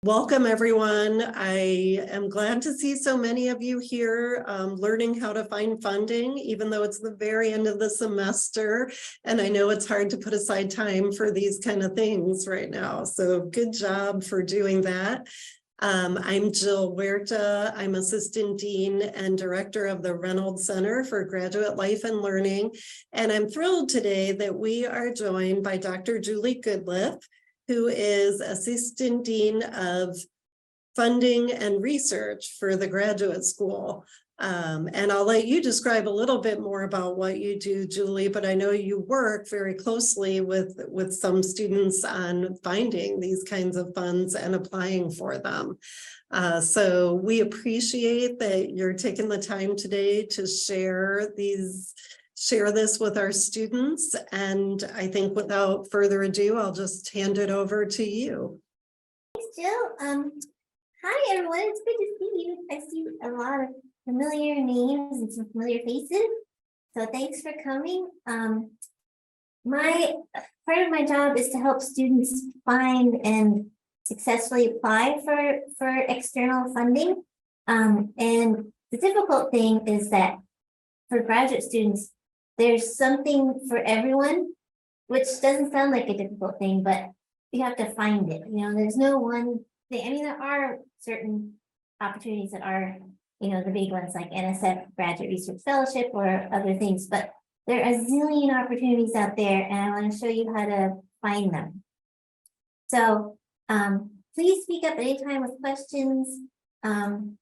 Welcome, everyone. I am glad to see so many of you here learning how to find funding, even though it's the very end of the semester. And I know it's hard to put aside time for these kind of things right now. So good job for doing that. I'm Jill Huerta. I'm Assistant Dean and Director of the Reynolds Center for Graduate Life and Learning. And I'm thrilled today that we are joined by Dr. Julie Goodliff, who is Assistant Dean of Funding and Research for the Graduate School. And I'll let you describe a little bit more about what you do, Julie, but I know you work very closely with some students on finding these kinds of funds and applying for them. So we appreciate that you're taking the time today to share this with our students. And I think without further ado, I'll just hand it over to you. Thanks, Jill. Hi, everyone. It's good to see you. I see a lot of familiar names and some familiar faces. So thanks for coming. My part of my job is to help students find and successfully apply for external funding. And the difficult thing is that for graduate students, there's something for everyone, which doesn't sound like a difficult thing, but you have to find it. You know, there's no one thing. I mean, there are certain opportunities that are, you know, the big ones like NSF Graduate Research Fellowship or other things, but there are a zillion opportunities out there, and I want to show you how to find them. So please speak up anytime with questions, and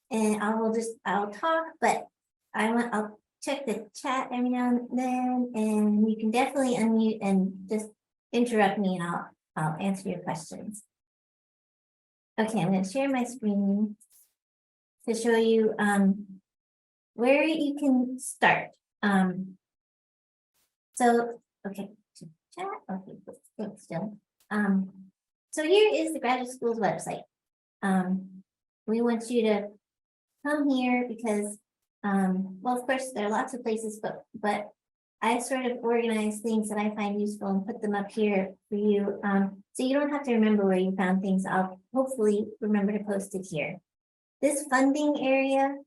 I'll talk, but I'll check the chat every now and then, and you can definitely unmute and just interrupt me, and I'll answer your questions. Okay, I'm going to share my screen to show you where you can start. So, okay, chat. Okay, thanks, Jill. So here is the graduate school's website. We want you to come here because well, of course, there are lots of places, but I sort of organize things that I find useful and put them up here for you. So you don't have to remember where you found things. I'll hopefully remember to post it here. This funding area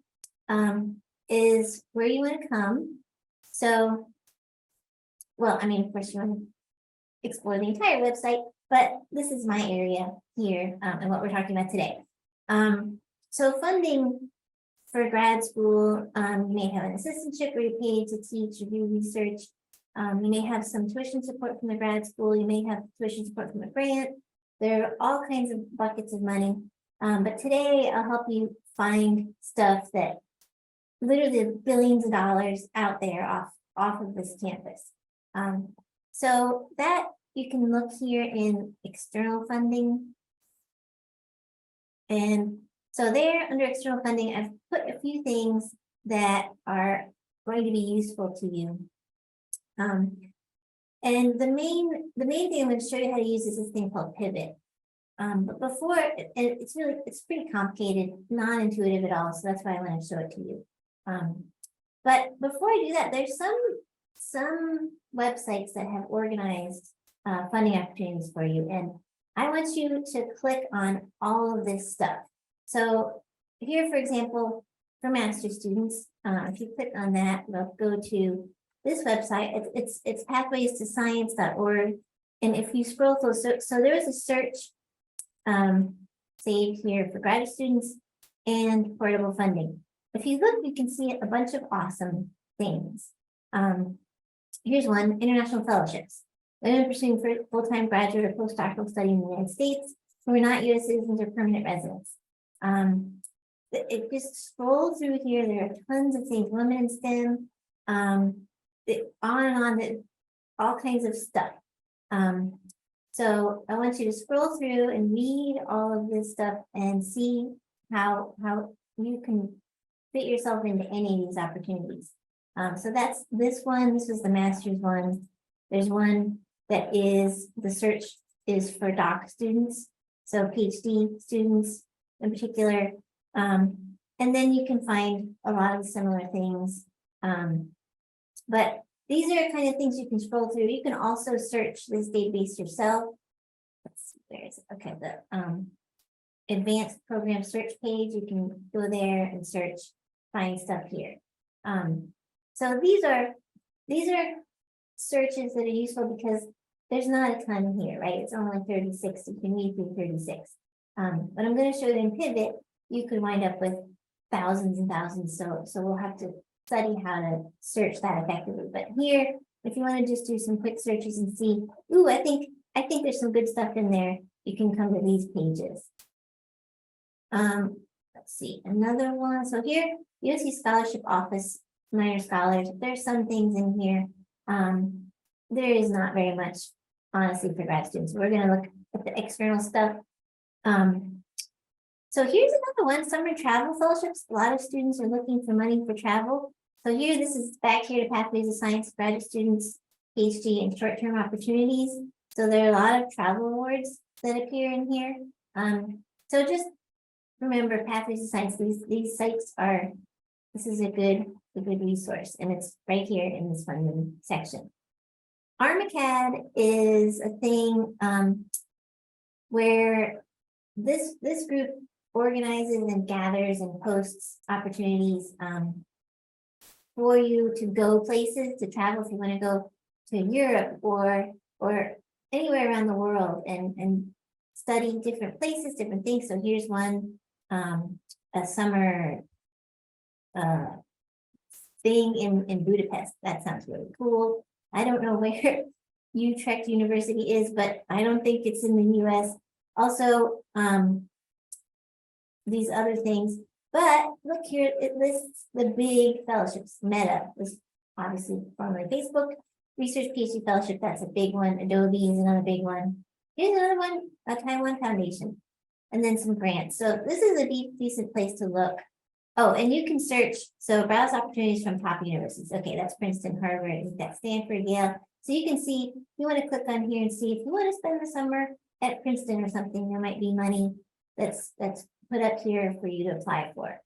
is where you want to come. So, well, I mean, of course, you want to explore the entire website, but this is my area here and what we're talking about today. So funding for grad school, you may have an assistantship where you're paid to teach or do research. You may have some tuition support from the grad school. You may have tuition support from a grant. There are all kinds of buckets of money. But today I'll help you find stuff that literally billions of dollars out there off of this campus. So that you can look here in external funding. And so there, under external funding, I've put a few things that are going to be useful to you. And the main thing I'm going to show you how to use is this thing called Pivot. But before, it's pretty complicated, non-intuitive at all. So that's why I want to show it to you. But before I do that, there's some websites that have organized funding opportunities for you, and I want you to click on all of this stuff. So here, for example, for master's students, if you click on that, they'll go to this website. It's pathways2science.org. And if you scroll through, so there is a search saved here for graduate students and portable funding. If you look, you can see a bunch of awesome things. Here's one: international fellowships. Women pursuing full-time graduate or postdoctoral study in the United States who are not U.S. citizens or permanent residents. It just scroll through here. There are tons of things. Women in STEM, on and on, all kinds of stuff. So I want you to scroll through and read all of this stuff and see how you can fit yourself into any of these opportunities. So that's this one. This is the master's one. There's one that is, the search is for doc students, so PhD students in particular. And then you can find a lot of similar things. But these are kind of things you can scroll through. You can also search this database yourself. Let's see, where is it? Okay, advanced program search page. You can go there and search, find stuff here. So these are searches that are useful because there's not a ton here, right? It's only 36. You can read through 36. But I'm going to show you in Pivot, you could wind up with thousands and thousands. So we'll have to study how to search that effectively. But here, if you want to just do some quick searches and see, ooh, I think there's some good stuff in there, you can come to these pages. Let's see, another one. So here, UNC Scholarship Office, Minor Scholars, there's some things in here. There is not very much, honestly, for grad students. We're going to look at the external stuff. So here's another one, summer travel fellowships. A lot of students are looking for money for travel. So here, this is back here to Pathways of Science, graduate students, PhD, and short-term opportunities. So there are a lot of travel awards that appear in here. So just remember, Pathways of Science, these sites are, this is a good resource, and it's right here in this funding section. ARMACAD is a thing where this group organizes and gathers and posts opportunities for you to go places, to travel if you want to go to Europe or anywhere around the world and study different places, different things. So here's one, a summer thing in Budapest. That sounds really cool. I don't know where Utrecht University is, but I don't think it's in the US. Also, these other things, but look here, it lists the big fellowships. Meta was obviously formerly Facebook, Research PhD Fellowship, that's a big one. Adobe is another big one. Here's another one, a Taiwan Foundation, and then some grants. So this is a decent place to look. Oh, and you can search, so browse opportunities from top universities. Okay, that's Princeton, Harvard, that's Stanford, Yale. So you can see, you want to click on here and see if you want to spend the summer at Princeton or something, there might be money that's put up here for you to apply for.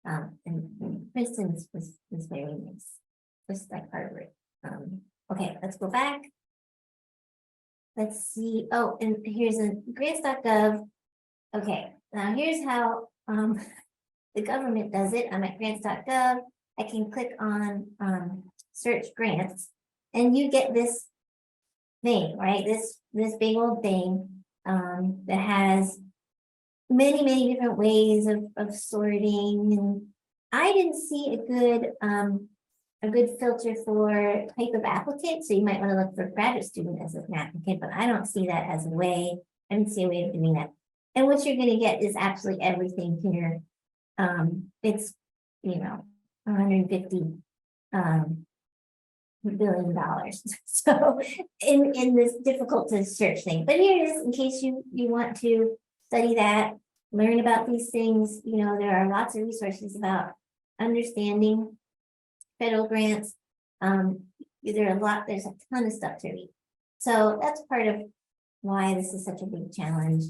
And Princeton was very nice, just like Harvard. Okay, let's go back. Let's see. Oh, and here's a grants.gov. Okay, now here's how the government does it. I'm at grants.gov. I can click on search grants, and you get this thing, right? This big old thing that has many different ways of sorting. And I didn't see a good filter for type of applicant. So you might want to look for graduate student as an applicant, but I don't see that as a way. I don't see a way of doing that. And what you're going to get is absolutely everything here. It's, $150 billion. So in this difficult to search thing, but here it is in case you want to study that, learn about these things. There are lots of resources about understanding federal grants. There's a ton of stuff to read. So that's part of why this is such a big challenge.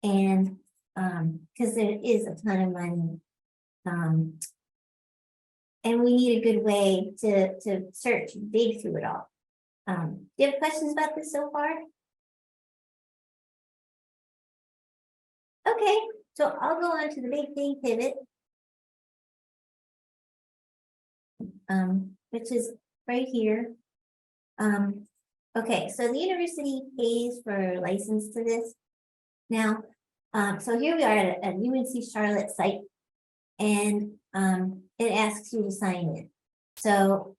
And because there is a ton of money. And we need a good way to search, dig through it all. Do you have questions about this so far? Okay, so I'll go on to the big thing, Pivot. Which is right here. Okay, so the university pays for license to this. Now, so here we are at a UNC Charlotte site, and it asks you to sign in. So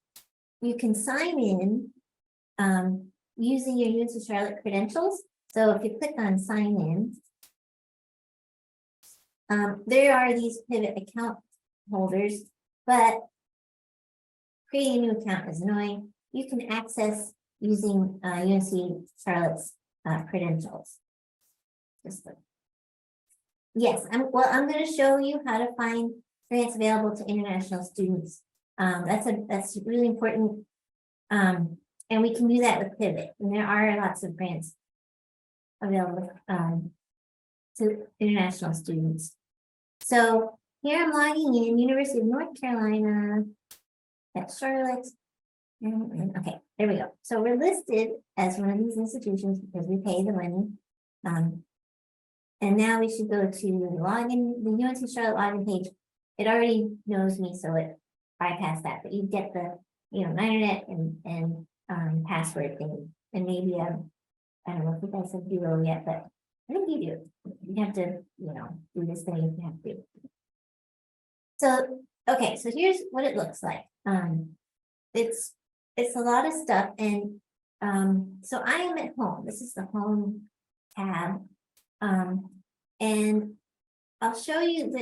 you can sign in using your UNC Charlotte credentials. So if you click on sign in, there are these Pivot account holders, but creating a new account is annoying. You can access using UNC Charlotte's credentials. Yes, I'm going to show you how to find grants available to international students. That's really important. And we can do that with Pivot. And there are lots of grants available to international students. So here I'm logging in, University of North Carolina at Charlotte. Okay, there we go. So we're listed as one of these institutions because we pay the money. And now we should go to login, the UNC Charlotte login page. It already knows me, so it bypassed that, but you get the, internet and password thing. And maybe, I don't know if you guys have Duo yet, but I think you do. You have to, do this thing you have to do. So, okay, so here's what it looks like. It's a lot of stuff, and so I am at home. This is the home tab. And I'll show you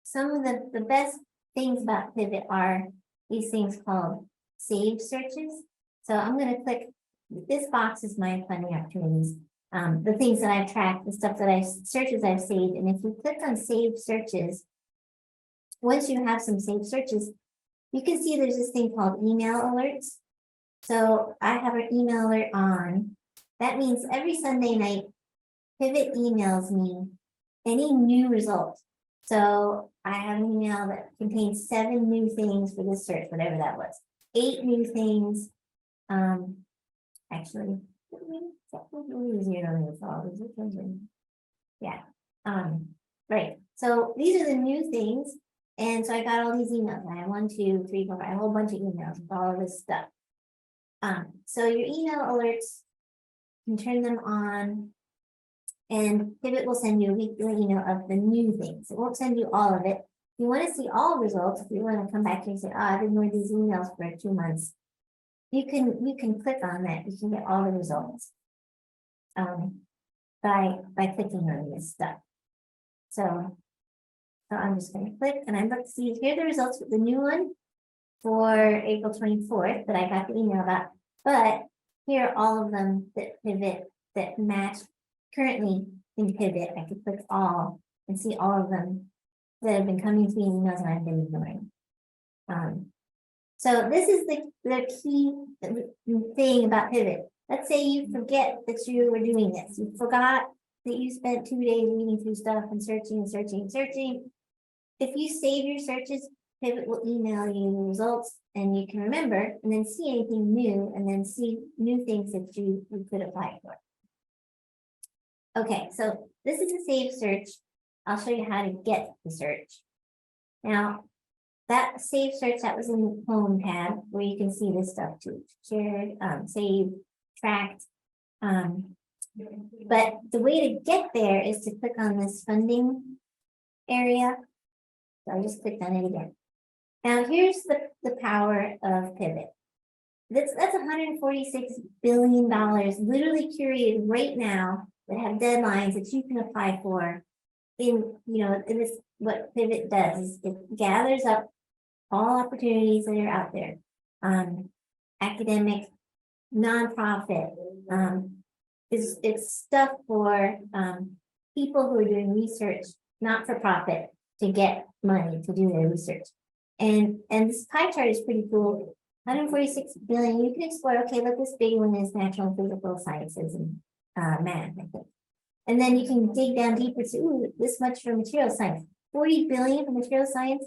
some of the best things about Pivot are these things called saved searches. So I'm going to click, this box is my funding opportunities. The things that I've tracked, the stuff that searches I've saved. And if you click on saved searches, once you have some saved searches, you can see there's this thing called email alerts. So I have an email alert on. That means every Sunday night, Pivot emails me any new results. So I have an email that contains 7 new things for this search, whatever that was. 8 new things. Actually, yeah. Right. So these are the new things. And so I got all these emails. I have 1, 2, 3, 4, 5, a whole bunch of emails with all of this stuff. So your email alerts, you can turn them on, and Pivot will send you a weekly email of the new things. It won't send you all of it. If you want to see all results, if you want to come back here and say, I've ignored these emails for 2 months, you can click on that. You can get all the results by clicking on this stuff. So I'm just going to click, and I'm about to see here are the results with the new one for April 24th that I got the email about. But here are all of them that Pivot that match currently in Pivot. I could click all and see all of them that have been coming to me in emails and I've been ignoring. So this is the key thing about Pivot. Let's say you forget that you were doing this. You forgot that you spent 2 days reading through stuff and searching and searching and searching. If you save your searches, Pivot will email you the results, and you can remember and then see anything new and then see new things that you could apply for. Okay, so this is a saved search. I'll show you how to get the search. Now, that saved search, that was in the home tab where you can see this stuff too. Shared, saved, tracked. But the way to get there is to click on this funding area. So I just clicked on it again. Now here's the power of Pivot. That's $146 billion literally curated right now that have deadlines that you can apply for. In this, what Pivot does is it gathers up all opportunities that are out there. Academic, nonprofit, it's stuff for people who are doing research, not for profit, to get money to do their research. And this pie chart is pretty cool. 146 billion. You can explore, okay, look, this big one is natural and physical sciences and math, I think. And then you can dig down deeper to, ooh, this much for material science. 40 billion for material science,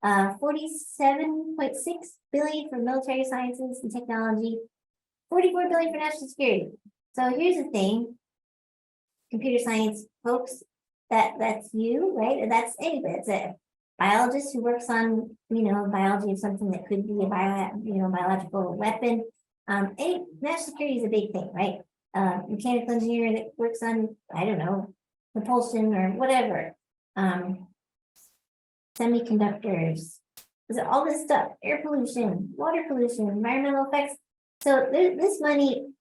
47.6 billion for military sciences and technology, 44 billion for national security. So here's the thing, computer science folks, that's you, right? And that's anybody. It's a biologist who works on, biology of something that could be a biological weapon. National security is a big thing, right? Mechanical engineer that works on, I don't know, propulsion or whatever. Semiconductors, all this stuff, air pollution, water pollution, environmental effects. So this money,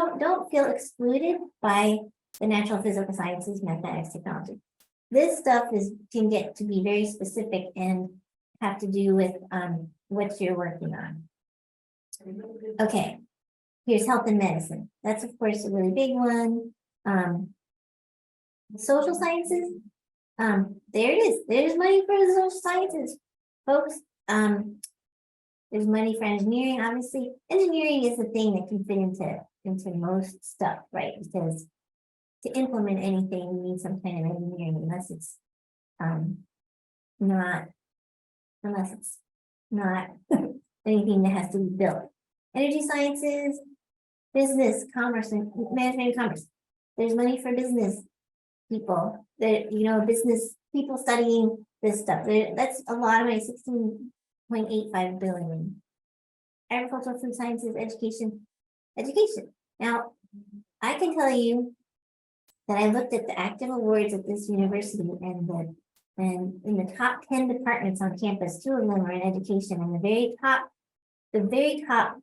don't feel excluded by the natural physical sciences, mathematics, technology. This stuff can get to be very specific and have to do with what you're working on. Okay, here's health and medicine. That's of course a really big one. Social sciences, there it is. There's money for the social sciences, folks. There's money for engineering, obviously. Engineering is the thing that can fit into most stuff, right? Because to implement anything, you need some kind of engineering, unless it's not anything that has to be built. Energy sciences, business, commerce, and management and commerce. There's money for business people, that, you know, business people studying this stuff. That's a lot of money, 16.85 billion. Agricultural, food sciences, education. Now, I can tell you that I looked at the active awards at this university, and in the top 10 departments on campus, 2 of them are in education, and the very top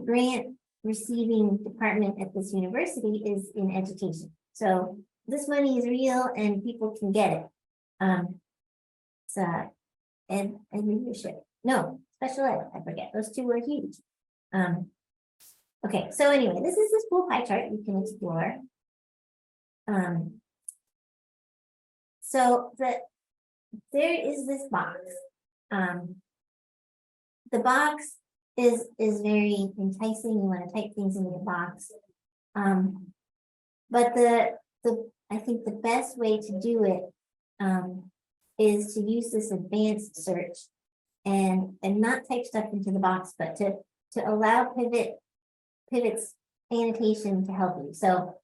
grant receiving department at this university is in education. So this money is real and people can get it. So, and leadership, no, special ed, I forget, those 2 were huge. Okay, so anyway, this is the school pie chart you can explore. So there is this box. The box is very enticing. You want to type things into the box. But I think the best way to do it is to use this advanced search and not type stuff into the box, but to allow Pivot's annotation to help you. So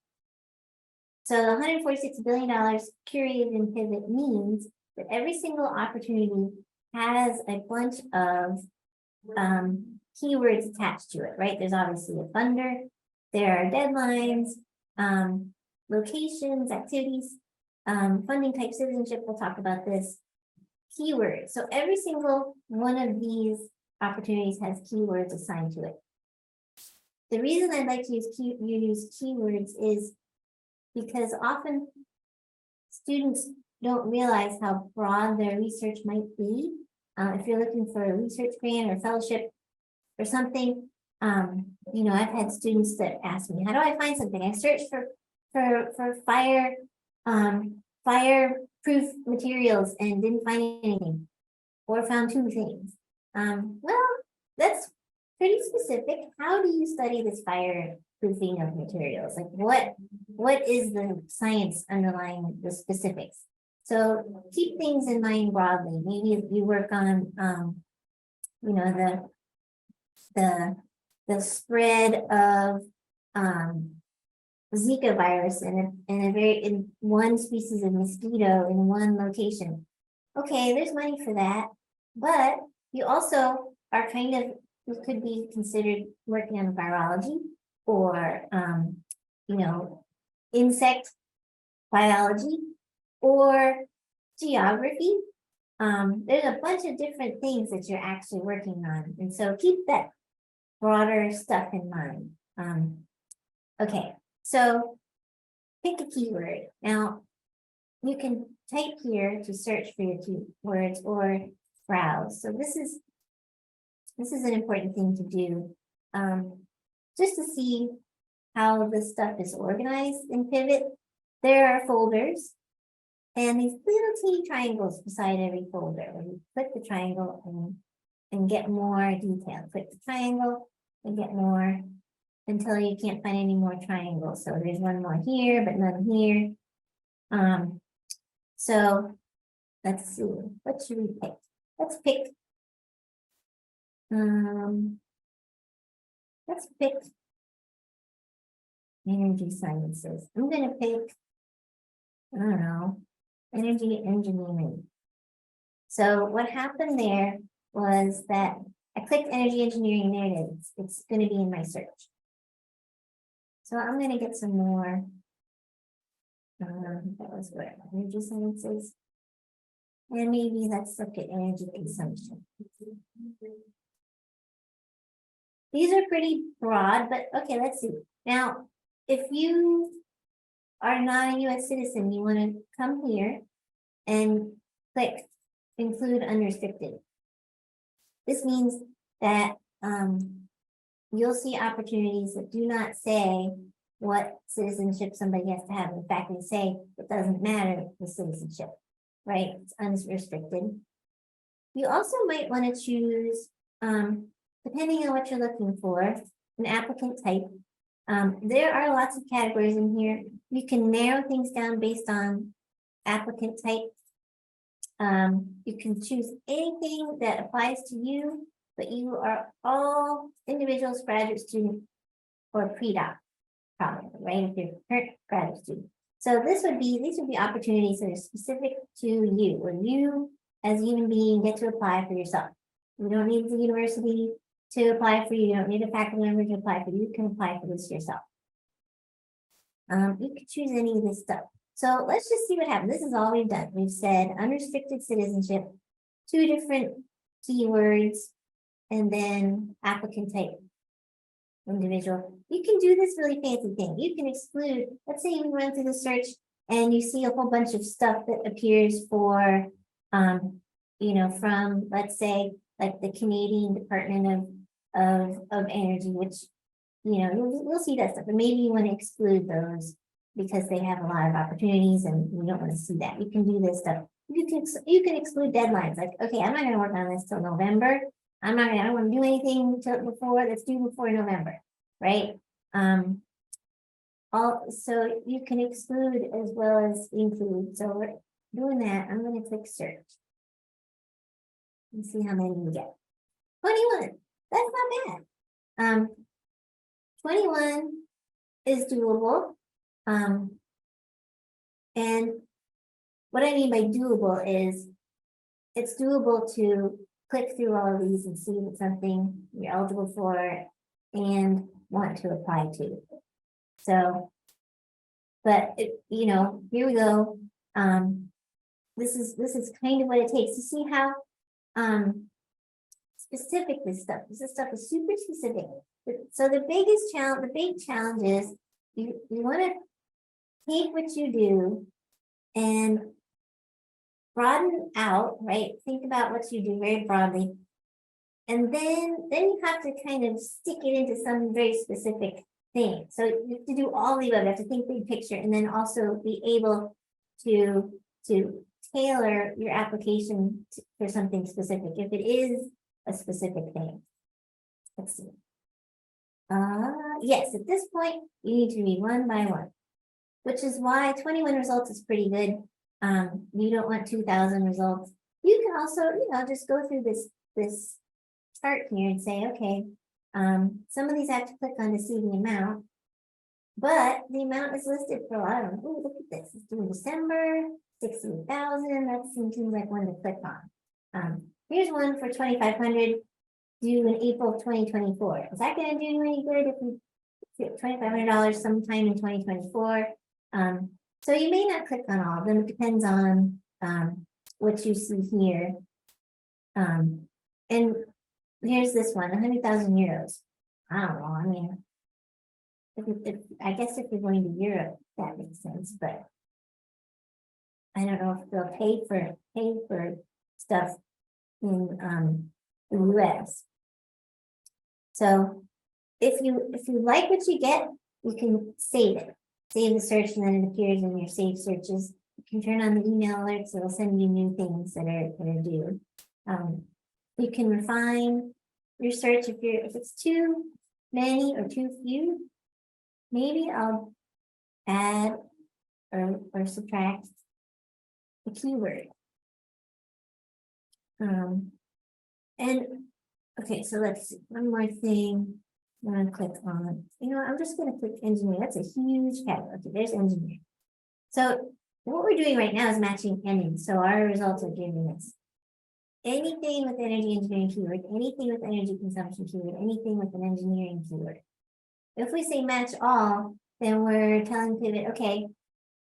the $146 billion curated in Pivot means that every single opportunity has a bunch of keywords attached to it, right? There's obviously a funder, there are deadlines, locations, activities, funding type, citizenship, we'll talk about this, keywords. So every single one of these opportunities has keywords assigned to it. The reason I'd like to use keywords is because often students don't realize how broad their research might be. If you're looking for a research grant or fellowship or something, you know, I've had students that ask me, how do I find something? I searched for fireproof materials and didn't find anything, or found 2 things. Well, that's pretty specific. How do you study this fireproofing of materials? Like what is the science underlying the specifics? So keep things in mind broadly. Maybe if you work on, you know, the spread of Zika virus in one species of mosquito in one location. Okay, there's money for that, but you also are kind of, you could be considered working on virology or, you know, insect biology or geography. There's a bunch of different things that you're actually working on. And so keep that broader stuff in mind. Okay, so pick a keyword. Now, you can type here to search for your keywords or browse. So this is an important thing to do, just to see how this stuff is organized in Pivot. There are folders and these little teeny triangles beside every folder. When you click the triangle and get more detail, click the triangle and get more until you can't find any more triangles. So there's one more here, but none here. So let's see, what should we pick? Let's pick energy sciences. I'm gonna pick, I don't know, energy engineering. So what happened there was that I clicked energy engineering, there it is. It's gonna be in my search. So I'm gonna get some more, that was where, energy sciences. And maybe let's look at energy consumption. These are pretty broad, but okay, let's see. Now, if you are not a US citizen, you want to come here and click include unrestricted. This means that you'll see opportunities that do not say what citizenship somebody has to have. In fact, they say it doesn't matter the citizenship, right? It's unrestricted. You also might want to choose, depending on what you're looking for, an applicant type. There are lots of categories in here. You can narrow things down based on applicant type. You can choose anything that applies to you, but you are all individuals, graduate student, or pre-doc probably, right? If you're current graduate student. So these would be opportunities that are specific to you, where you as a human being get to apply for yourself. You don't need the university to apply for you. You don't need a faculty member to apply for you. You can apply for this yourself. You can choose any of this stuff. So let's just see what happens. This is all we've done. We've said unrestricted citizenship, 2 different keywords, and then applicant type, individual. You can do this really fancy thing. You can exclude, let's say you run through the search and you see a whole bunch of stuff that appears for, from, let's say, like the Canadian Department of Energy, which, we'll see that stuff, but maybe you want to exclude those because they have a lot of opportunities and you don't want to see that. You can do this stuff. You can exclude deadlines, like, okay, I'm not going to work on this till November. I don't want to do anything that's due before November, right? So you can exclude as well as include. So we're doing that. I'm going to click search and see how many we get. 21. That's not bad. 21 is doable. And what I mean by doable is it's doable to click through all of these and see if it's something you're eligible for and want to apply to. So, but here we go. This is kind of what it takes to see how specific this stuff. This stuff is super specific. So the big challenge is you want to take what you do and broaden out, right? Think about what you do very broadly. And then you have to kind of stick it into some very specific thing. So you have to do all the above. You have to think big picture and then also be able to tailor your application for something specific. If it is a specific thing. Let's see. Yes, at this point, you need to read one by one, which is why 21 results is pretty good. You don't want 2,000 results. You can also, just go through this chart here and say, okay, some of these I have to click on to see the amount, but the amount is listed for a lot of them. Oh, look at this. It's due in December, 60,000. That seems like one to click on. Here's one for 2,500 due in April 2024. Is that going to do any good if we get $2,500 sometime in 2024? So you may not click on all of them. It depends on what you see here. And here's this one, 100,000 euros. I don't know. I mean, I guess if you're going to Europe, that makes sense. But I don't know if they'll pay for stuff in the US. So if you like what you get, you can save it. Save the search and then it appears in your saved searches. You can turn on the email alerts, it'll send you new things that are due. You can refine your search if it's too many or too few. Maybe I'll add or subtract the keyword. And okay, so let's see, one more thing. I'm going to click on, I'm just going to click engineering. That's a huge category. Okay, there's engineering. So what we're doing right now is matching endings. So our results are giving us anything with energy engineering keyword, anything with energy consumption keyword, anything with an engineering keyword. If we say match all, then we're telling Pivot, okay,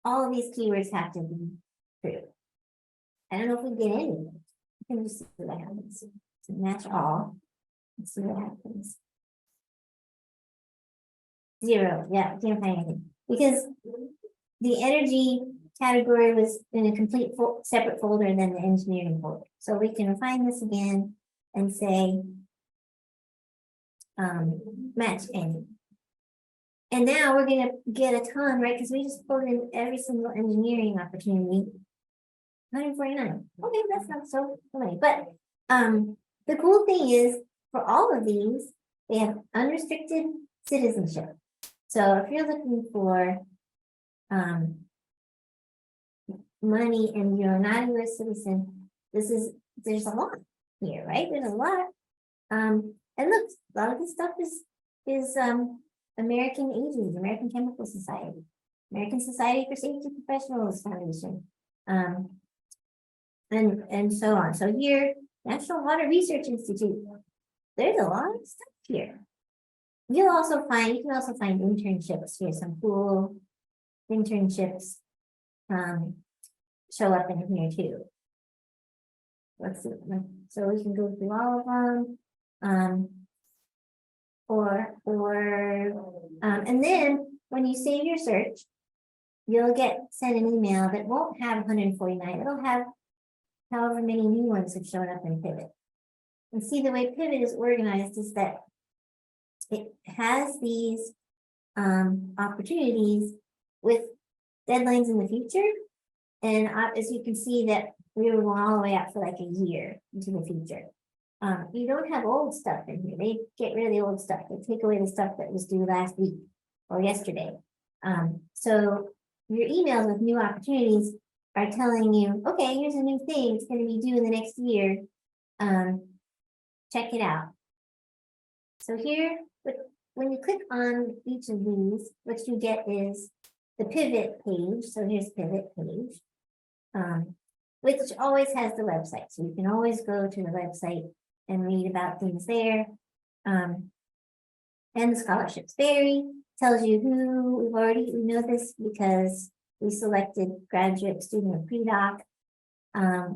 all of these keywords have to be true. I don't know if we get any of them. We can just see what happens. So match all. Let's see what happens. 0, yeah, can't find anything. Because the energy category was in a complete separate folder than the engineering folder. So we can refine this again and say match any. And now we're going to get a ton, right? Because we just pulled in every single engineering opportunity. 149. Okay, that's not so many. But the cool thing is, for all of these, they have unrestricted citizenship. So if you're looking for money and you're not a US citizen, there's a lot here, right? There's a lot. And look, a lot of this stuff is American AGES, American Chemical Society, American Society for Safety Professionals Foundation. And so on. So here, National Water Research Institute. There's a lot of stuff here. You can also find internships here, some cool internships show up in here too. Let's see, so we can go through all of them. And then when you save your search, you'll get sent an email that won't have 149. It'll have however many new ones have shown up in Pivot. And see, the way Pivot is organized is that it has these opportunities with deadlines in the future. And as you can see that we were going all the way out for like a year into the future. You don't have old stuff in here. They get rid of the old stuff. They take away the stuff that was due last week or yesterday. So your emails with new opportunities are telling you, okay, here's a new thing. It's going to be due in the next year. Check it out. So here, when you click on each of these, what you get is the Pivot page. So here's Pivot page, which always has the website. So you can always go to the website and read about things there. And the scholarships vary, tells you who we know this because we selected graduate, student, or pre-doc.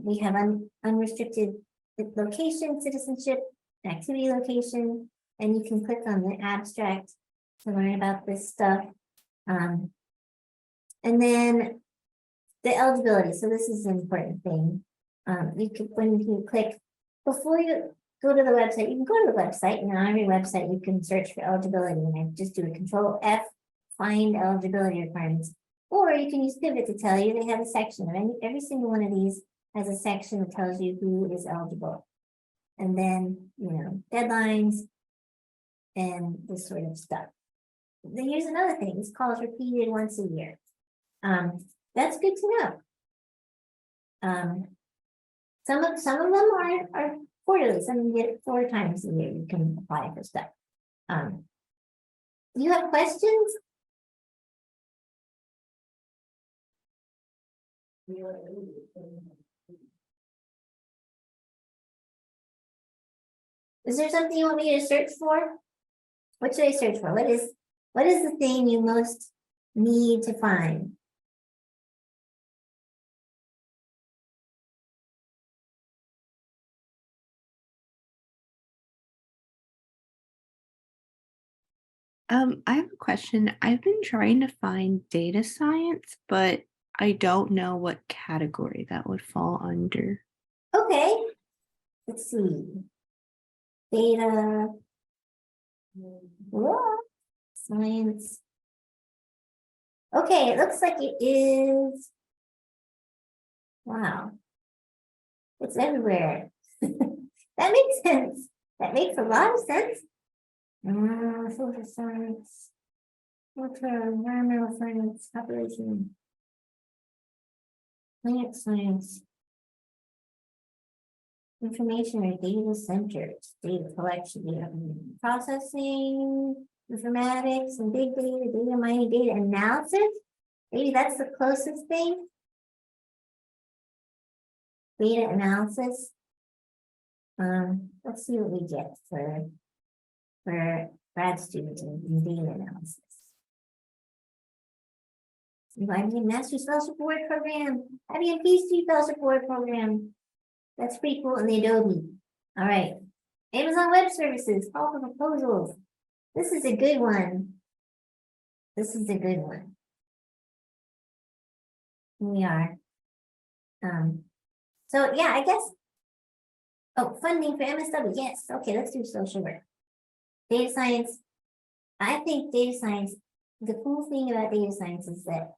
We have unrestricted location, citizenship, activity location, and you can click on the abstract to learn about this stuff. And then the eligibility. So this is an important thing. When you click, before you go to the website, you can go to the website, and on every website you can search for eligibility, and I just do a Control F, find eligibility requirements. Or you can use Pivot to tell you they have a section. Every single one of these has a section that tells you who is eligible. And then, deadlines and this sort of stuff. Then here's another thing. This call is repeated once a year. That's good to know. Some of them are quarterly. Some you get 4 times a year. You can apply for stuff. Do you have questions? Is there something you want me to search for? What should I search for? What is the thing you most need to find? I have a question. I've been trying to find data science, but I don't know what category that would fall under. Okay, let's see. Data. Whoa. Science. Okay, it looks like it is. Wow. It's everywhere. That makes sense. That makes a lot of sense. Social science, environmental science, population, plant science, information or data centers, data collection, data processing, informatics, and big data, data mining, data analysis. Maybe that's the closest thing. Data analysis. Let's see what we get for grad students in data analysis. IBM Master's Fellowship Award Program, IBM PhD Fellowship Award Program. That's pretty cool in the Adobe. All right. Amazon Web Services, call for proposals. This is a good one. This is a good one. Here we are. So yeah, I guess. Oh, funding for MSW. Yes. Okay, let's do social work. Data science. I think data science, the cool thing about data science is that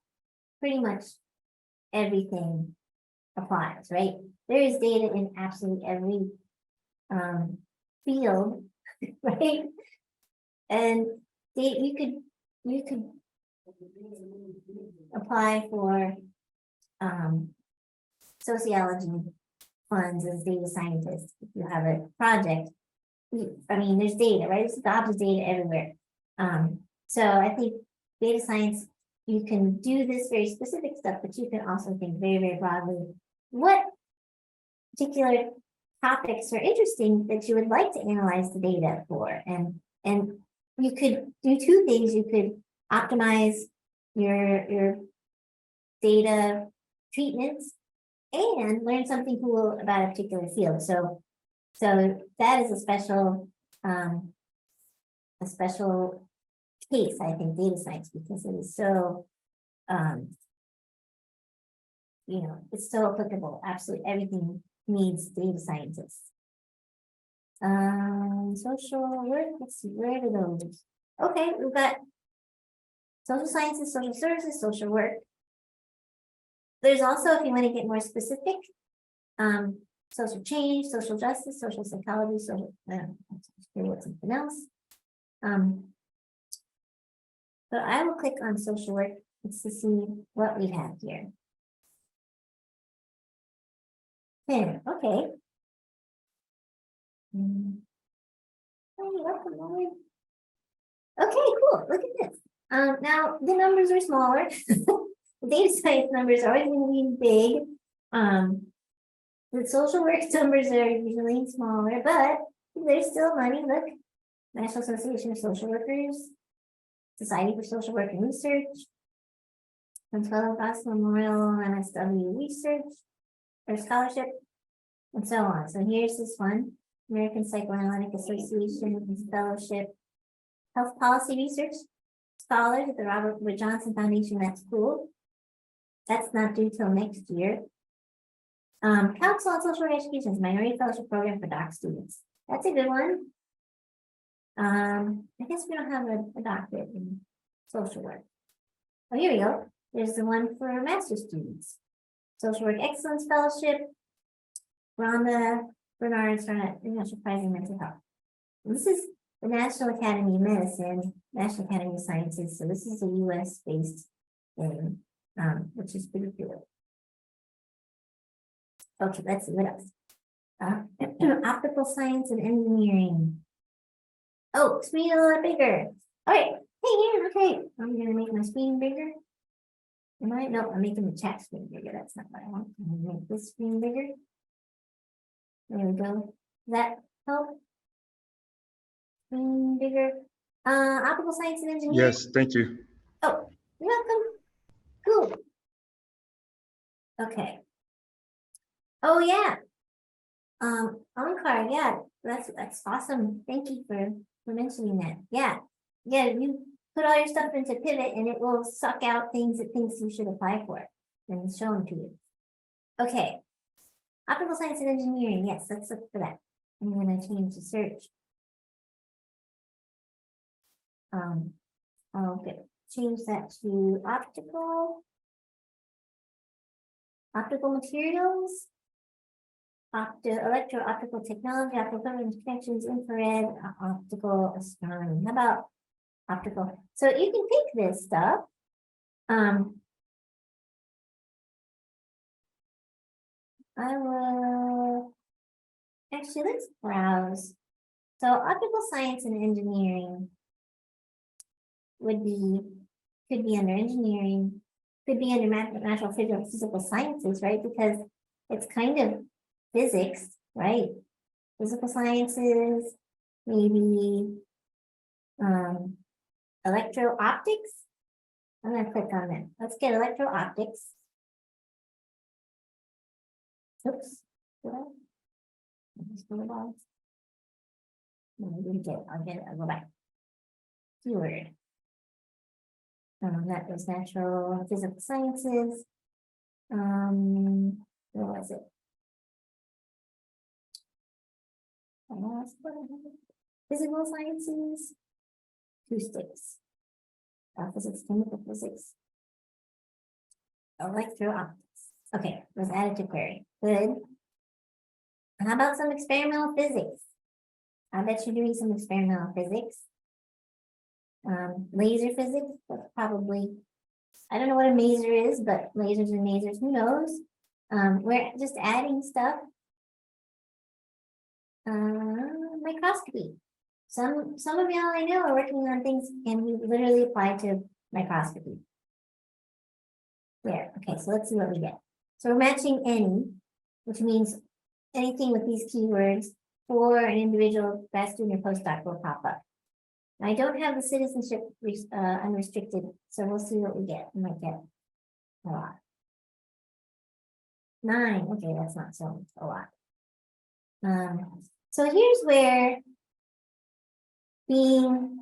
pretty much everything applies, right? There is data in absolutely every field, right? And you could apply for sociology funds as data scientists if you have a project. I mean, there's data, right? It's gobs of data everywhere. So I think data science, you can do this very specific stuff, but you can also think very, very broadly. What particular topics are interesting that you would like to analyze the data for? And you could do two things. You could optimize your data treatments and learn something cool about a particular field. So that is a special case, I think, data science, because it is so it's so applicable. Absolutely everything needs data scientists. Social work, let's see, where do those? Okay, we've got social sciences, social services, social work. There's also, if you want to get more specific, social change, social justice, social psychology, social, what's something else. So I will click on social work just to see what we have here. Okay. Oh, welcome, Lauren. Okay, cool. Look at this. Now the numbers are smaller. The data science numbers are always going to be big. The social work numbers are usually smaller, but there's still money. Look, National Association of Social Workers, Society for Social Work and Research, Consuelo Fox Memorial MSW Research or Scholarship, and so on. So here's this one, American Psychoanalytic Association Fellowship, Health Policy Research Scholars at the Robert Wood Johnson Foundation. That's cool. That's not due till next year. Council on Social Work Education's Minority Fellowship Program for Doc students. That's a good one. I guess we don't have a doctorate in social work. Oh, here we go. There's the one for master's students. Social Work Excellence Fellowship. Rhonda Bernard International Prize in Mental Health. This is the National Academy of Medicine, National Academy of Sciences. So this is a US based thing, which is pretty cool. Okay, let's see what else. Optical science and engineering. Oh, screen a little bigger. All right, hey, here, okay. I'm gonna make my screen bigger. Am I? No, I'm making the chat screen bigger. That's not what I want. I'm gonna make this screen bigger. There we go. Does that help? Screen bigger. Optical science and engineering. Yes, thank you. Oh, you're welcome. Cool. Okay. Oh yeah. Onkar, yeah, that's awesome. Thank you for mentioning that. Yeah, you put all your stuff into Pivot and it will suck out things it thinks you should apply for and show them to you. Okay. Optical science and engineering, yes, let's look for that. I'm gonna change the search. Okay, change that to optical materials. Electro-optical technology, optical connections, infrared, optical astronomy. How about optical? So you can pick this stuff. I will actually, let's browse. So optical science and engineering could be under engineering, could be under natural physical sciences, right? Because it's kind of physics, right? Physical sciences, maybe electro-optics. I'm gonna click on that. Let's get electro-optics. Oops. Did I? I'll go back. Keyword. That was natural physical sciences. Where was it? Physical sciences, acoustics, physics, chemical physics, electro-optics. Okay, was added to query. Good. How about some experimental physics? I bet you're doing some experimental physics. Laser physics, that's probably, I don't know what a maser is, but lasers and masers, who knows? We're just adding stuff. Microscopy. Some of y'all I know are working on things and we literally apply to microscopy. There, okay, so let's see what we get. So we're matching any, which means anything with these keywords for an individual grad student or postdoc will pop up. I don't have the citizenship unrestricted, so we'll see what we get. We might get a lot. 9, okay, that's not so a lot. So here's where being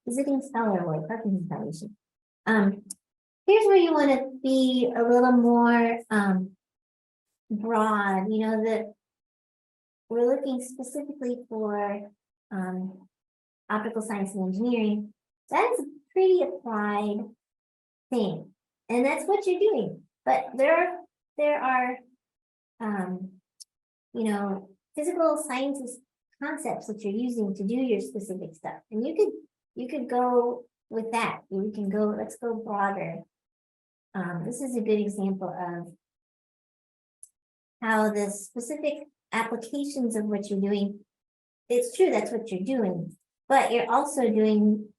visiting scholar or Parkinson's Foundation. Here's where you want to be a little more broad, you know, that we're looking specifically for optical science and engineering. That's a pretty applied thing, and that's what you're doing. But there are you know, physical sciences concepts that you're using to do your specific stuff, and you could go with that. You can go, let's go broader. This is a good example of how the specific applications of what you're doing, it's true, that's what you're doing, but you're also doing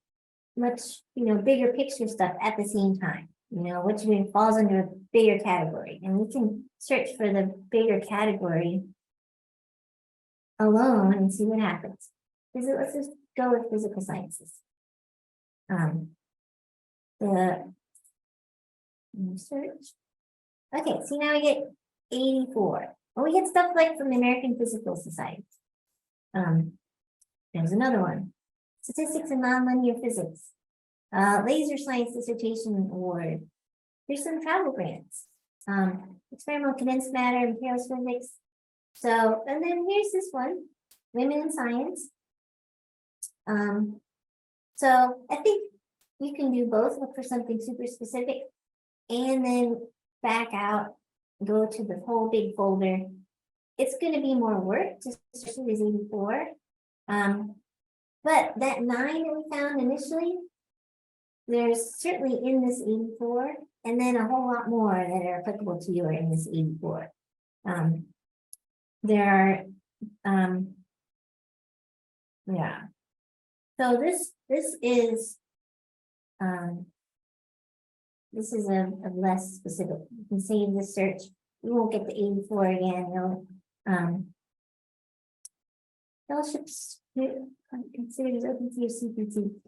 much, you know, bigger picture stuff at the same time. You know, what you're doing falls under a bigger category, and we can search for the bigger category alone and see what happens. Let's just go with physical sciences. The search. Okay, see now we get 84. Well, we get stuff like from the American Physical Society. There's another one. Statistics and Nonlinear Physics. Laser Science Dissertation Award. There's some travel grants. Experimental condensed matter, materials physics. So, and then here's this one, Women in Science. So I think you can do both, look for something super specific and then back out, go to the whole big folder. It's going to be more work to search these 84. But that 9 that we found initially, there's certainly in this 84, and then a whole lot more that are applicable to you are in this 84. There are, yeah. So this is a less specific. You can save this search. You won't get the 84 again. You'll, fellowships considered as open to your CPT.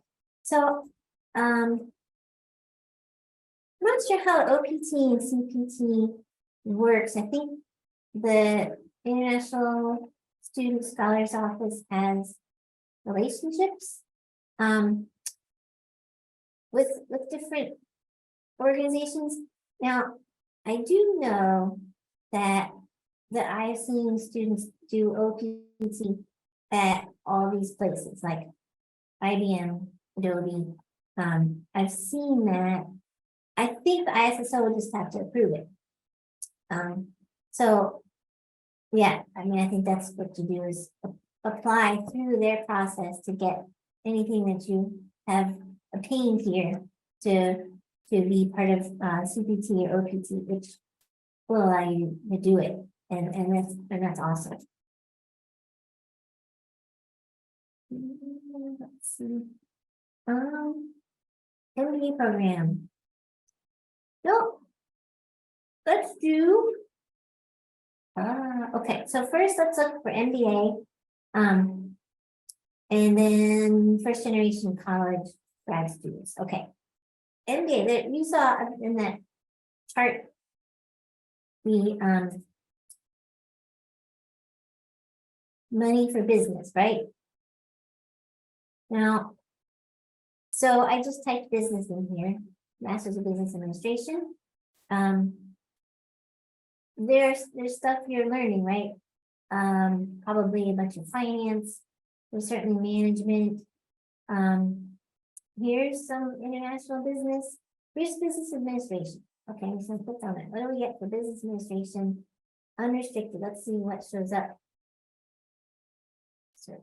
So I'm not sure how OPT and CPT works. I think the International Student Scholars Office has relationships with different organizations. Now, I do know that I've seen students do OPT at all these places like IBM, Adobe. I've seen that. I think the ISSO will just have to approve it. So yeah, I mean, I think that's what you do is apply through their process to get anything that you have obtained here to be part of CPT or OPT, which will allow you to do it, and that's awesome. Let's see. MBA program. No. Let's do. Okay, so first let's look for MBA. And then first generation college grad students. Okay. MBA that you saw in that chart. The money for business, right? Now, so I just typed business in here, Master's of Business Administration. There's stuff you're learning, right? Probably a bunch of finance, there's certainly management. Here's some international business. Here's business administration. Okay, so click on it. What do we get for business administration? Unrestricted. Let's see what shows up. Search.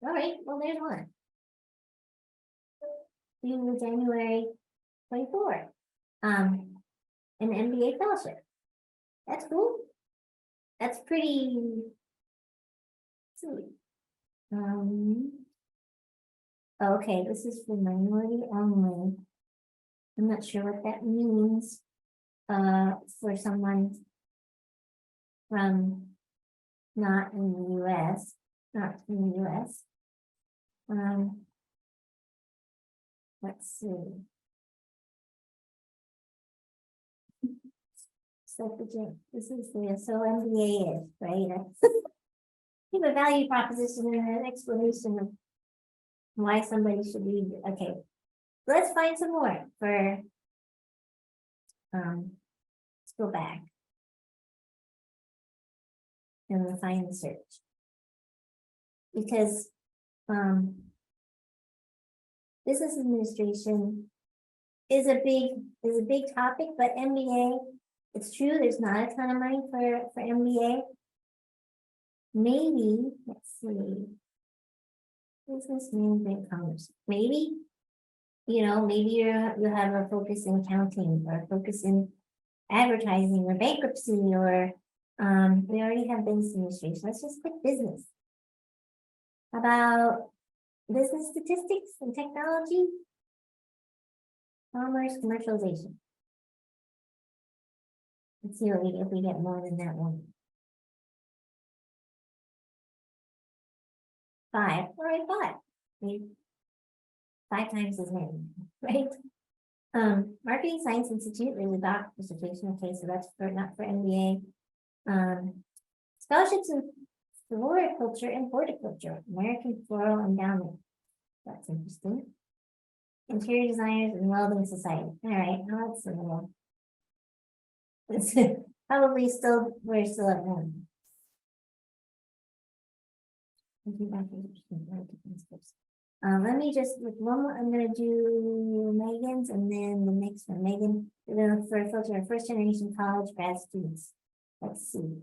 All right, well, there's one. Due January 24. An MBA fellowship. That's cool. That's pretty sweet. Okay, this is for minority only. I'm not sure what that means. For someone from not in the US, not in the US. Let's see. So this is the, so MBA is, right? Give a value proposition and an explanation of why somebody should read it. Okay, let's find some more for, let's go back. And we'll find the search. Because, business administration is a big topic, but MBA, it's true, there's not a ton of money for MBA. Maybe, let's see. Business management commerce, maybe, maybe you have a focus in accounting or a focus in advertising or bankruptcy or, we already have business administration, let's just click business. How about business statistics and technology? Commerce commercialization. Let's see if we get more than that one. 5, all right, 5. Maybe 5 times as many, right? Marketing Science Institute, there's a doc dissertation, okay, so that's for not for MBA. Scholarships in floriculture and horticulture, American Floral Endowment. That's interesting. Interior Designers and Welding Society. All right, now that's a little. It's probably still, we're still at home. Let me just, with one more, I'm gonna do Megan's and then the next one. Megan, we're gonna look for a filter of first generation college grad students. Let's see.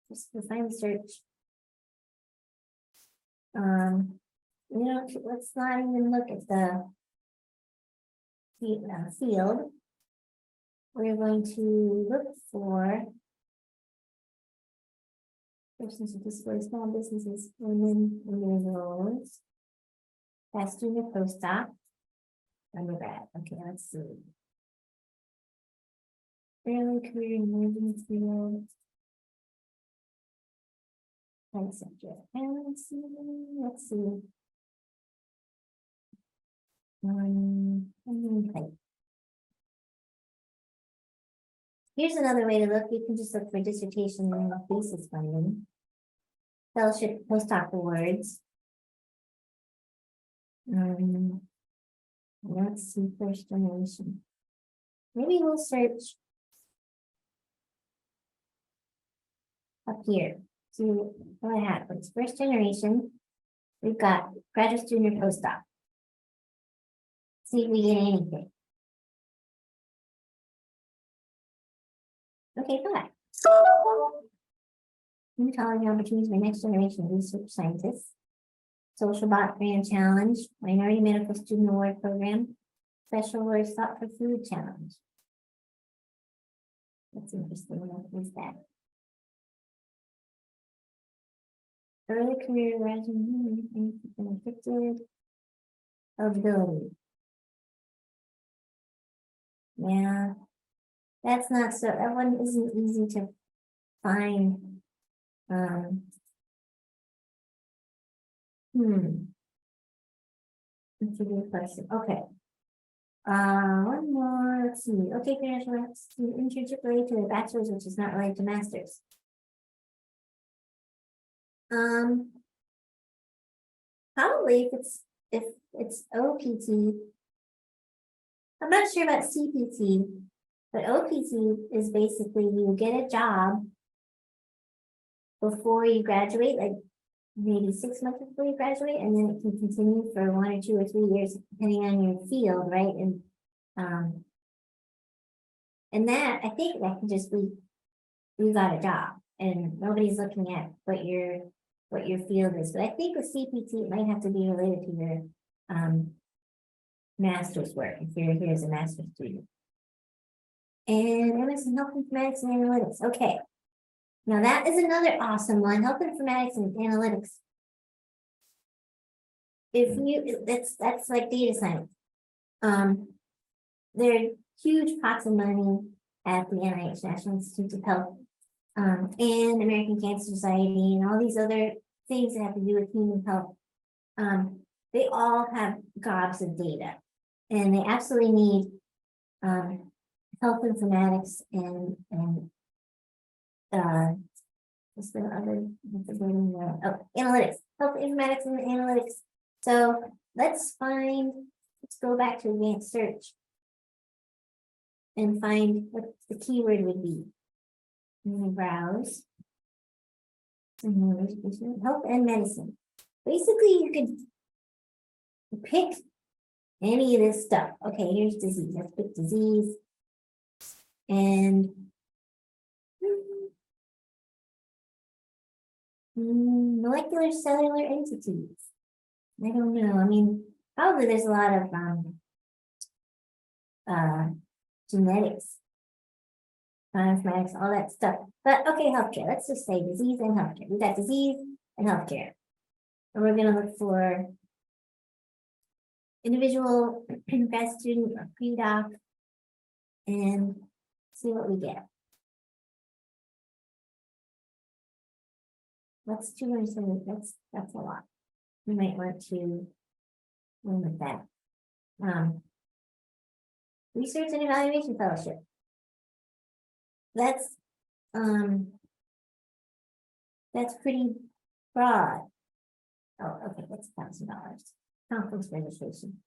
Just to find the search. Let's not even look at the field. We're going to look for persons who display small businesses, women, individuals, past student, postdoc, undergrad. Okay, let's see. Early career emerging field. Type subject. And let's see. Type. Here's another way to look. You can just look for dissertation and thesis funding. Fellowship, postdoc awards. Let's see, first generation. Maybe we'll search up here. See what happens. First generation. We've got graduate student or postdoc. See if we get anything. Okay, go back. New college opportunities for next generation research scientists. Social Bot Grand Challenge, Minority Medical Student Award Program, Special Awards Thought for Food Challenge. That's interesting. What is that? Early career rising affected eligibility. Yeah, that's not so. That one isn't easy to find. That's a good question. Okay. One more. Let's see. Okay, finish. Let's see. Internship related to a bachelor's, which is not related to master's. Probably if it's OPT. I'm not sure about CPT, but OPT is basically you get a job before you graduate, like maybe 6 months before you graduate, and then it can continue for 1 or 2 or 3 years, depending on your field, right? And that, I think that can just be, you got a job and nobody's looking at what your field is. But I think with CPT, it might have to be related to your master's work, if you're here as a master's student. And MS in Health Informatics and Analytics. Okay. Now that is another awesome one, Health Informatics and Analytics. if you, that's like data science. There are huge pots of money at the NIH, National Institutes of Health, and American Cancer Society, and all these other things that have to do with human health. They all have gobs of data, and they absolutely need health informatics and what's the other, analytics, health informatics and analytics. So let's go back to advanced search and find what the keyword would be. And we browse. Health and medicine. Basically, you could pick any of this stuff. Okay, here's disease. Let's pick disease. And molecular cellular entities. I don't know. I mean, probably there's a lot of genetics, bioinformatics, all that stuff. But okay, healthcare. Let's just say disease and healthcare. We got disease and healthcare. And we're going to look for individual grad student or pre-doc and see what we get. That's 270. That's a lot. We might want to limit that. Research and evaluation fellowship. That's pretty broad. Oh, okay, that's $1,000. Conference registration.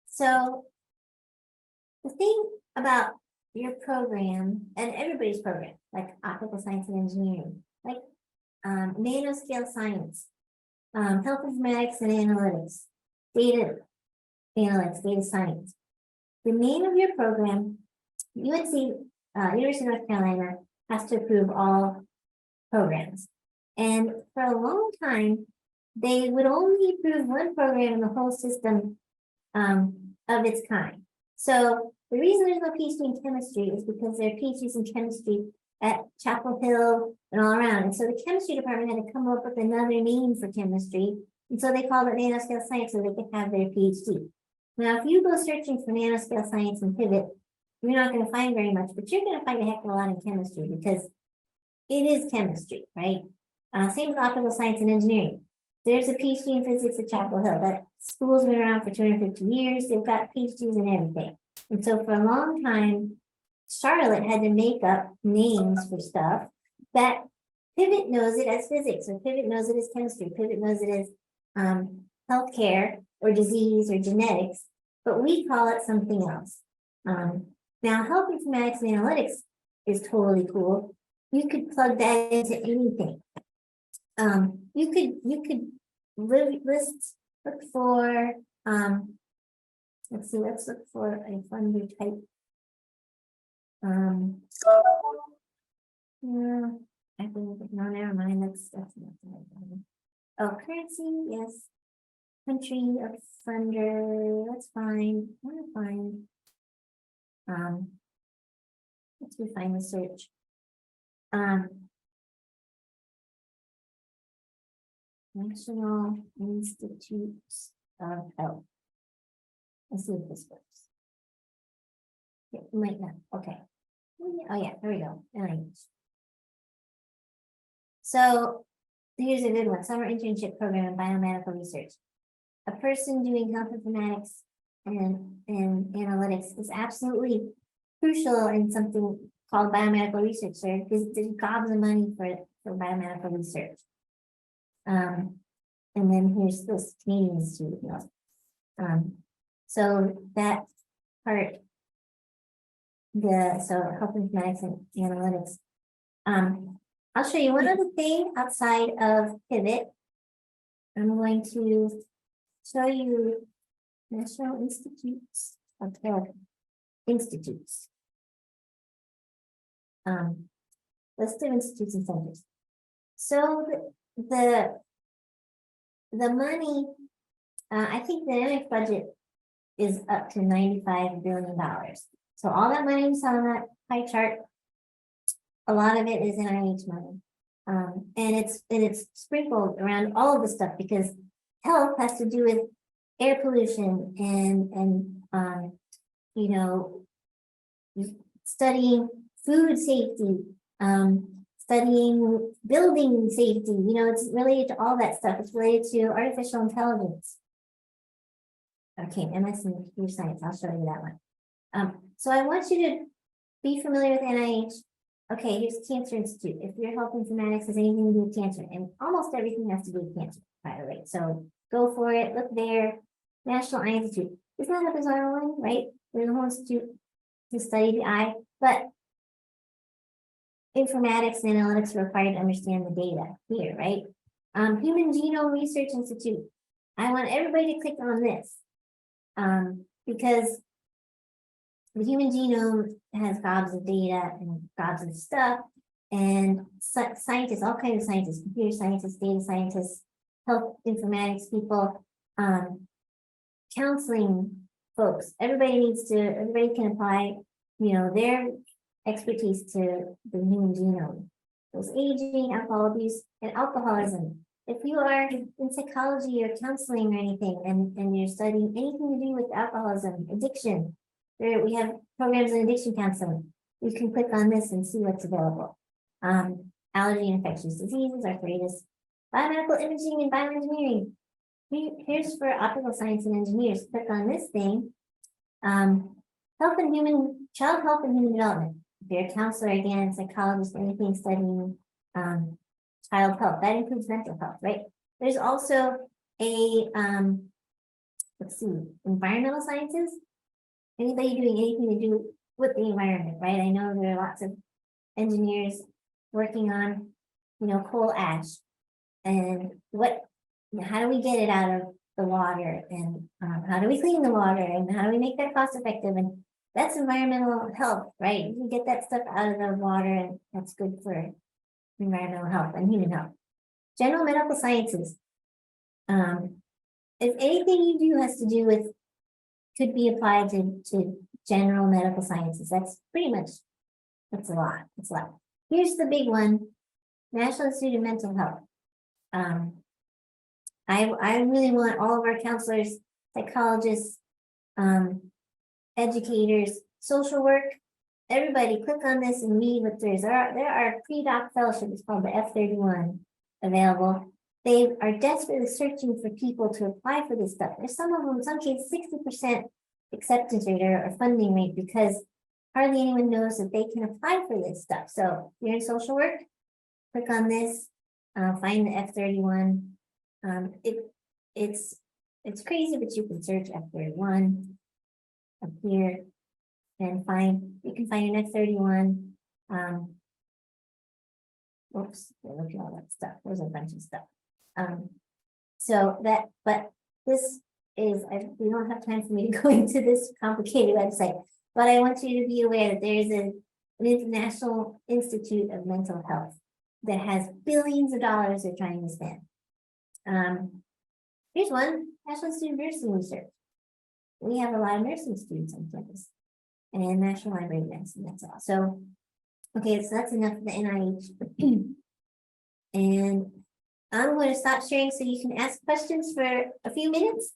So the thing about your program and everybody's program, like optical science and engineering, like nanoscale science, health informatics and analytics, data analytics, data science. The name of your program, UNC, University of North Carolina, has to approve all programs. And for a long time, they would only approve one program in the whole system of its kind. So the reason there's no PhD in chemistry is because there are PhDs in chemistry at Chapel Hill and all around. And so the chemistry department had to come up with another name for chemistry. And so they called it nanoscale science so they could have their PhD. Now, if you go searching for nanoscale science and pivot, you're not going to find very much, but you're going to find a heck of a lot in chemistry because it is chemistry, right? Same with optical science and engineering. There's a PhD in physics at Chapel Hill. That school's been around for 250 years. They've got PhDs in everything. And so for a long time, Charlotte had to make up names for stuff that Pivot knows it as physics, or Pivot knows it as chemistry, Pivot knows it as healthcare or disease or genetics, but we call it something else. Now, health informatics and analytics is totally cool. You could plug that into anything. You could look for let's see, let's look for a funder type. Yeah, I think no, never mind. That's not the right one. Oh, currency, yes. Country of funder, that's fine. I want to find let's refine the search. National Institutes of Health. Let's see if this works. Yeah, it might not. Okay. Oh yeah, there we go. NIH. So here's a good one. Summer internship program in biomedical research. A person doing health informatics and analytics is absolutely crucial in something called biomedical research, because there's gobs of money for biomedical research. And then here's this Canadian Institute of Health. So that part, so health informatics and analytics. I'll show you one other thing outside of Pivot. I'm going to show you National Institutes of Health Institutes. List of institutes and centers. So the money, I think the NIH budget is up to $95 billion. So all that money you saw on that pie chart, a lot of it is NIH money. And it's sprinkled around all of the stuff because health has to do with air pollution and you know, studying food safety, studying building safety, you know, it's related to all that stuff. It's related to artificial intelligence. Okay, MS and computer science, I'll show you that one. So I want you to be familiar with NIH. Okay, here's Cancer Institute. If your health informatics has anything to do with cancer, and almost everything has to do with cancer, by the way. So go for it, look there. National Eye Institute. It's not a bizarre one, right? There's a whole institute to study the eye, but informatics and analytics are required to understand the data here, right? Human Genome Research Institute. I want everybody to click on this because the human genome has gobs of data and gobs of stuff, and scientists, all kinds of scientists, computer scientists, data scientists, health informatics people, counseling folks, everybody can apply, you know, their expertise to the human genome. There's aging, alcohol abuse, and alcoholism. If you are in psychology or counseling or anything, and you're studying anything to do with alcoholism, addiction, we have programs in addiction counseling. You can click on this and see what's available. Allergy and infectious diseases, arthritis, biomedical imaging and bioengineering. Here's for optical science and engineers. Click on this thing. Child health and human development. If you're a counselor, again, psychologist, anything studying child health, that includes mental health, right? There's also a let's see, environmental sciences. Anybody doing anything to do with the environment, right? I know there are lots of engineers working on, you know, coal ash and how do we get it out of the water, and how do we clean the water, and how do we make that cost effective? And that's environmental health, right? You can get that stuff out of the water, and that's good for environmental health and human health. General medical sciences. If anything you do has to do with, could be applied to general medical sciences, that's pretty much, that's a lot. It's a lot. Here's the big one, National Institute of Mental Health. I really want all of our counselors, psychologists, educators, social work, everybody click on this and read what there is. There are pre-doc fellowships called the F31 available. They are desperately searching for people to apply for this stuff. There's some of them, in some cases, 60% acceptance rate or funding rate because hardly anyone knows that they can apply for this stuff. So if you're in social work, click on this, find the F31. It's crazy, but you can search F31 up here and you can find an F31. Whoops, look at all that stuff. There's a bunch of stuff. But this is, we don't have time for me to go into this complicated website, but I want you to be aware that there is an International Institute of Mental Health that has billions of dollars they're trying to spend. Here's one, National Institute of Nursing Research. We have a lot of nursing students on campus, and National Library of Medicine, that's all. So, okay, so that's enough of the NIH. And I'm going to stop sharing so you can ask questions for a few minutes.